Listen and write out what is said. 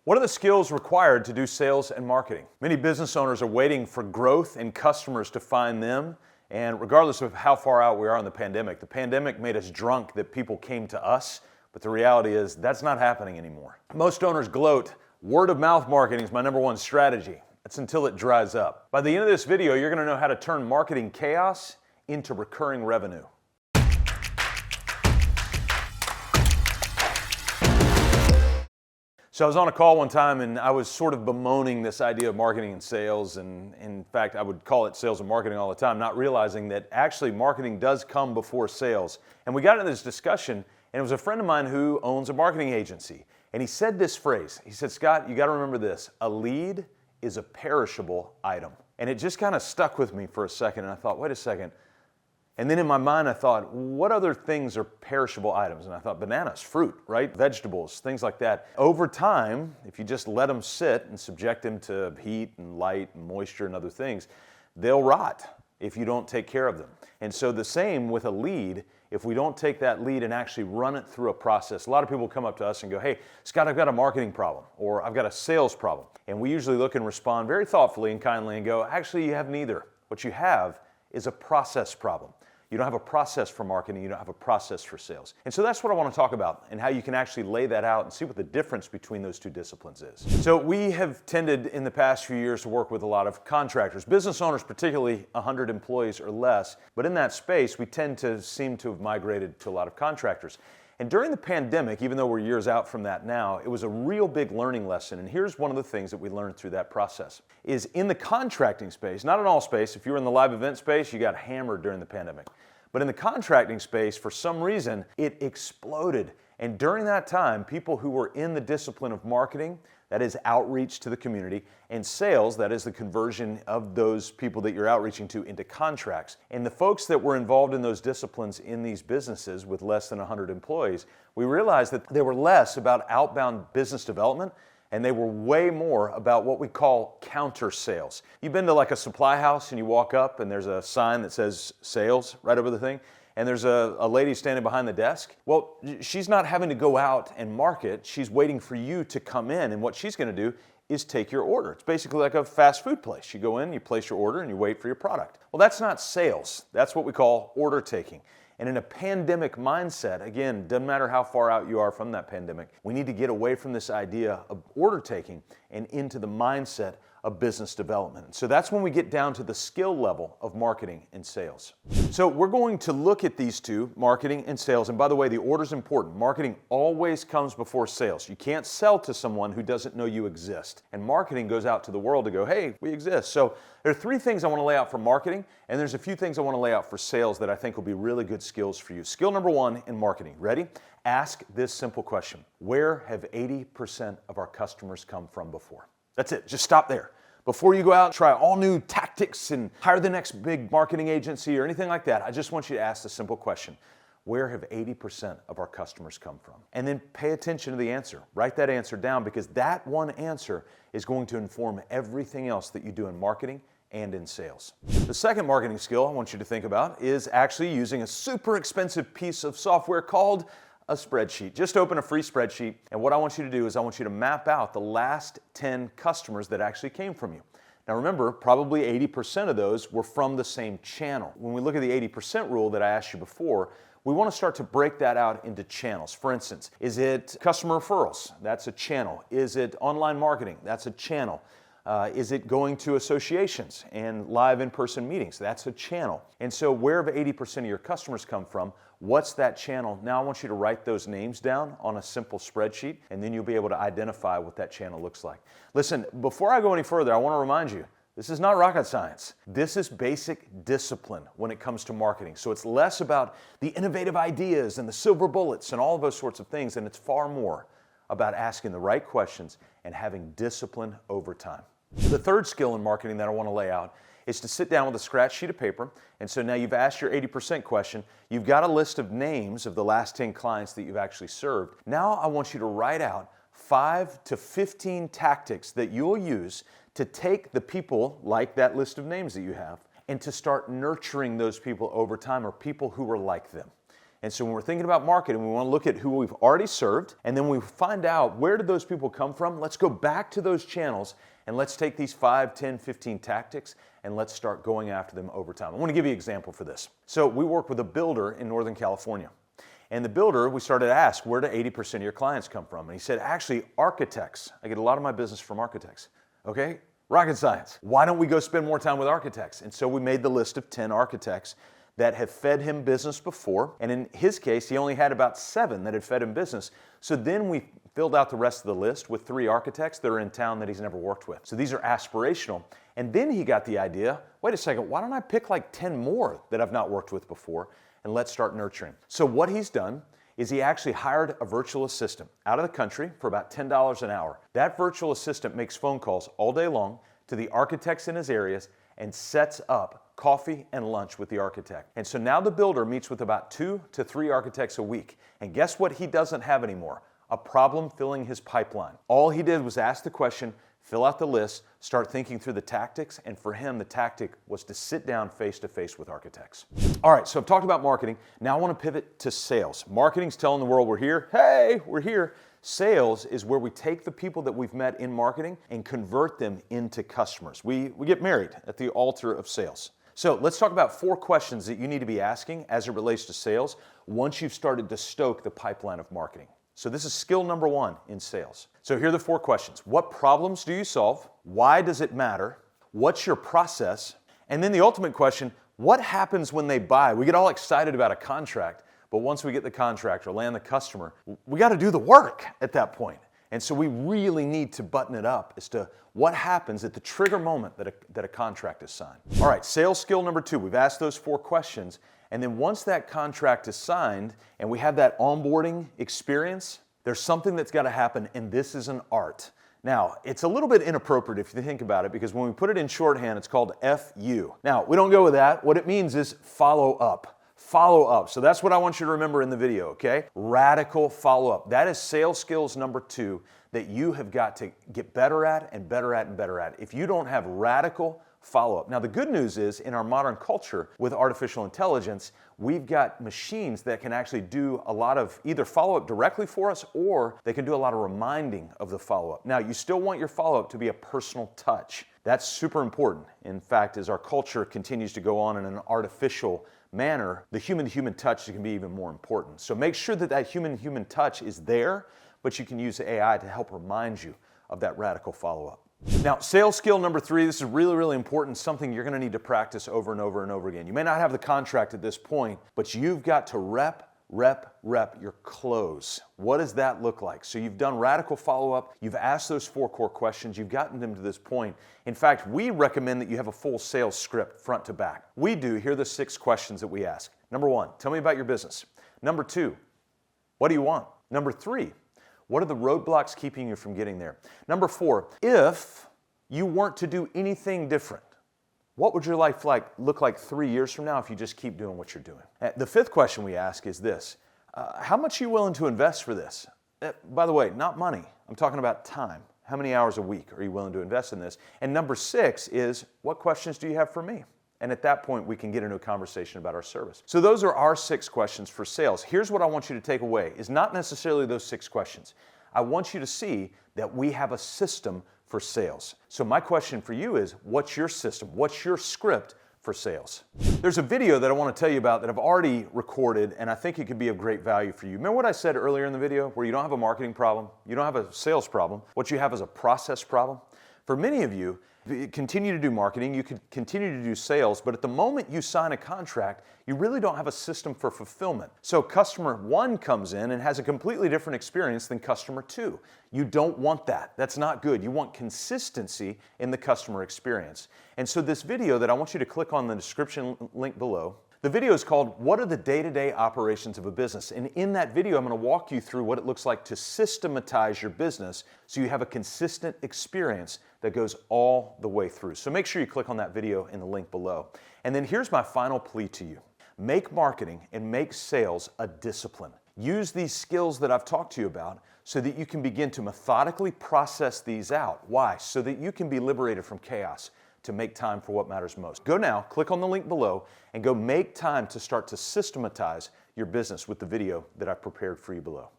What are the skills required to do sales and marketing? Many business owners are waiting for growth and customers to find them. And regardless of how far out we are in the pandemic made us drunk that people came to us. But the reality is that's not happening anymore. Most owners gloat, word of mouth marketing is my number one strategy. That's until it dries up. By the end of this video, you're going to know how to turn marketing chaos into recurring revenue. So I was on a call one time and I was sort of bemoaning this idea of marketing and sales, and in fact I would call it sales and marketing all the time, not realizing that actually marketing does come before sales. And we got into this discussion, and it was a friend of mine who owns a marketing agency, and he said this phrase. He said, "Scott, you got to remember this, a lead is a perishable item." And it just kind of stuck with me for a second, and I thought, wait a second. And then in my mind, I thought, what other things are perishable items? And I thought, bananas, fruit, right? Vegetables, things like that. Over time, if you just let them sit and subject them to heat and light and moisture and other things, they'll rot if you don't take care of them. And so the same with a lead, if we don't take that lead and actually run it through a process. A lot of people come up to us and go, "Hey, Scott, I've got a marketing problem," or "I've got a sales problem." And we usually look and respond very thoughtfully and kindly and go, "Actually, you have neither. What you have is a process problem. You don't have a process for marketing, you don't have a process for sales." And so that's what I want to talk about, and how you can actually lay that out and see what the difference between those two disciplines is. So we have tended in the past few years to work with a lot of contractors, business owners, particularly 100 employees or less. But in that space, we tend to seem to have migrated to a lot of contractors. And during the pandemic, even though we're years out from that now, it was a real big learning lesson. And here's one of the things that we learned through that process. Is in the contracting space, not in all space, if you were in the live event space, you got hammered during the pandemic. But in the contracting space, for some reason, it exploded. And during that time, people who were in the discipline of marketing, that is outreach to the community, and sales, that is the conversion of those people that you're outreaching to into contracts. And the folks that were involved in those disciplines in these businesses with less than 100 employees, we realized that they were less about outbound business development, and they were way more about what we call counter sales. You've been to like a supply house and you walk up and there's a sign that says sales right over the thing, and there's a lady standing behind the desk. Well, she's not having to go out and market, she's waiting for you to come in, and what she's gonna do is take your order. It's basically like a fast food place. You go in, you place your order, and you wait for your product. Well, that's not sales. That's what we call order taking. And in a pandemic mindset, again, doesn't matter how far out you are from that pandemic, we need to get away from this idea of order taking and into the mindset of business development. So that's when we get down to the skill level of marketing and sales. So we're going to look at these two, marketing and sales. And by the way, the order is important. Marketing always comes before sales. You can't sell to someone who doesn't know you exist. And marketing goes out to the world to go, "Hey, we exist." So there are three things I want to lay out for marketing, and there's a few things I want to lay out for sales that I think will be really good skills for you. Skill number one in marketing. Ready? Ask this simple question. Where have 80% of our customers come from before? That's it. Just stop there. Before you go out and try all new tactics and hire the next big marketing agency or anything like that, I just want you to ask the simple question. Where have 80% of our customers come from? And then pay attention to the answer. Write that answer down, because that one answer is going to inform everything else that you do in marketing and in sales. The second marketing skill I want you to think about is actually using a super expensive piece of software called a spreadsheet. Just open a free spreadsheet, and what I want you to do is I want you to map out the last 10 customers that actually came from you. Now remember, probably 80% of those were from the same channel. When we look at the 80% rule that I asked you before, we want to start to break that out into channels. For instance, is it customer referrals? That's a channel. Is it online marketing? That's a channel. Is it going to associations and live in-person meetings? That's a channel. And so where have 80% of your customers come from? What's that channel? Now I want you to write those names down on a simple spreadsheet, and then you'll be able to identify what that channel looks like. Listen, before I go any further, I want to remind you, this is not rocket science. This is basic discipline when it comes to marketing. So it's less about the innovative ideas and the silver bullets and all of those sorts of things, and it's far more about asking the right questions and having discipline over time. The third skill in marketing that I want to lay out is to sit down with a scratch sheet of paper. And so now you've asked your 80% question. You've got a list of names of the last 10 clients that you've actually served. Now I want you to write out 5 to 15 tactics that you'll use to take the people, like that list of names that you have, and to start nurturing those people over time, or people who are like them. And so when we're thinking about marketing, we want to look at who we've already served, and then we find out where did those people come from. Let's go back to those channels, and let's take these 5, 10, 15 tactics, and let's start going after them over time. I want to give you an example for this. So we work with a builder in Northern California. And the builder, we started to ask, where do 80% of your clients come from? And he said, actually, architects. I get a lot of my business from architects. Okay? Rocket science. Why don't we go spend more time with architects? And so we made the list of 10 architects that have fed him business before. And in his case, he only had about 7 that had fed him business. So then we filled out the rest of the list with 3 architects that are in town that he's never worked with. So these are aspirational. And then he got the idea, wait a second, why don't I pick like 10 more that I've not worked with before, and let's start nurturing. So what he's done is he actually hired a virtual assistant out of the country for about $10 an hour. That virtual assistant makes phone calls all day long to the architects in his areas and sets up coffee and lunch with the architect. And so now the builder meets with about 2 to 3 architects a week. And guess what he doesn't have anymore? A problem filling his pipeline. All he did was ask the question, fill out the list, start thinking through the tactics, and for him, the tactic was to sit down face to face with architects. All right, so I've talked about marketing. Now I want to pivot to sales. Marketing's telling the world we're here. Hey, we're here. Sales is where we take the people that we've met in marketing and convert them into customers. We get married at the altar of sales. So let's talk about 4 questions that you need to be asking as it relates to sales once you've started to stoke the pipeline of marketing. So this is skill number 1 in sales. So here are the 4 questions. What problems do you solve? Why does it matter? What's your process? And then the ultimate question, what happens when they buy? We get all excited about a contract, but once we get the contract or land the customer, we got to do the work at that point. And so we really need to button it up as to what happens at the trigger moment that a contract is signed. All right, sales skill number 2. We've asked those 4 questions. And then once that contract is signed and we have that onboarding experience, there's something that's got to happen, and this is an art. Now, it's a little bit inappropriate if you think about it, because when we put it in shorthand, it's called FU. Now, we don't go with that. What it means is follow up. Follow up. So that's what I want you to remember in the video, okay? Radical follow-up. That is sales skills number 2 that you have got to get better at and better at and better at. If you don't have radical follow-up. Now, the good news is in our modern culture with artificial intelligence, we've got machines that can actually do a lot of either follow-up directly for us, or they can do a lot of reminding of the follow-up. Now, you still want your follow-up to be a personal touch. That's super important. In fact, as our culture continues to go on in an artificial manner, the human-to-human touch can be even more important. So make sure that that human-to-human touch is there, but you can use AI to help remind you of that radical follow-up. Now, sales skill number 3, this is really, really important, something you're going to need to practice over and over and over again. You may not have the contract at this point, but you've got to rep your close. What does that look like? So you've done radical follow-up, you've asked those 4 core questions, you've gotten them to this point. In fact, we recommend that you have a full sales script front to back. We do. Here are the 6 questions that we ask. Number 1, tell me about your business. Number 2, what do you want? Number 3, what are the roadblocks keeping you from getting there? Number 4, if you weren't to do anything different, what would your life look like 3 years from now if you just keep doing what you're doing? The 5th question we ask is this: how much are you willing to invest for this? By the way, not money. I'm talking about time. How many hours a week are you willing to invest in this? And number 6 is, what questions do you have for me? And at that point, we can get into a conversation about our service. So those are our 6 questions for sales. Here's what I want you to take away, is not necessarily those 6 questions. I want you to see that we have a system for sales. So my question for you is, what's your system? What's your script for sales? There's a video that I want to tell you about that I've already recorded, and I think it could be of great value for you. Remember what I said earlier in the video, where you don't have a marketing problem, you don't have a sales problem, what you have is a process problem? For many of you, you continue to do marketing, you could continue to do sales, but at the moment you sign a contract, you really don't have a system for fulfillment. So customer 1 comes in and has a completely different experience than customer 2. You don't want that. That's not good. You want consistency in the customer experience. And so this video that I want you to click on the description link below, the video is called, What are the Day-to-Day Operations of a Business? And in that video, I'm going to walk you through what it looks like to systematize your business so you have a consistent experience that goes all the way through. So make sure you click on that video in the link below. And then here's my final plea to you. Make marketing and make sales a discipline. Use these skills that I've talked to you about so that you can begin to methodically process these out. Why? So that you can be liberated from chaos to make time for what matters most. Go now, click on the link below, and go make time to start to systematize your business with the video that I've prepared for you below.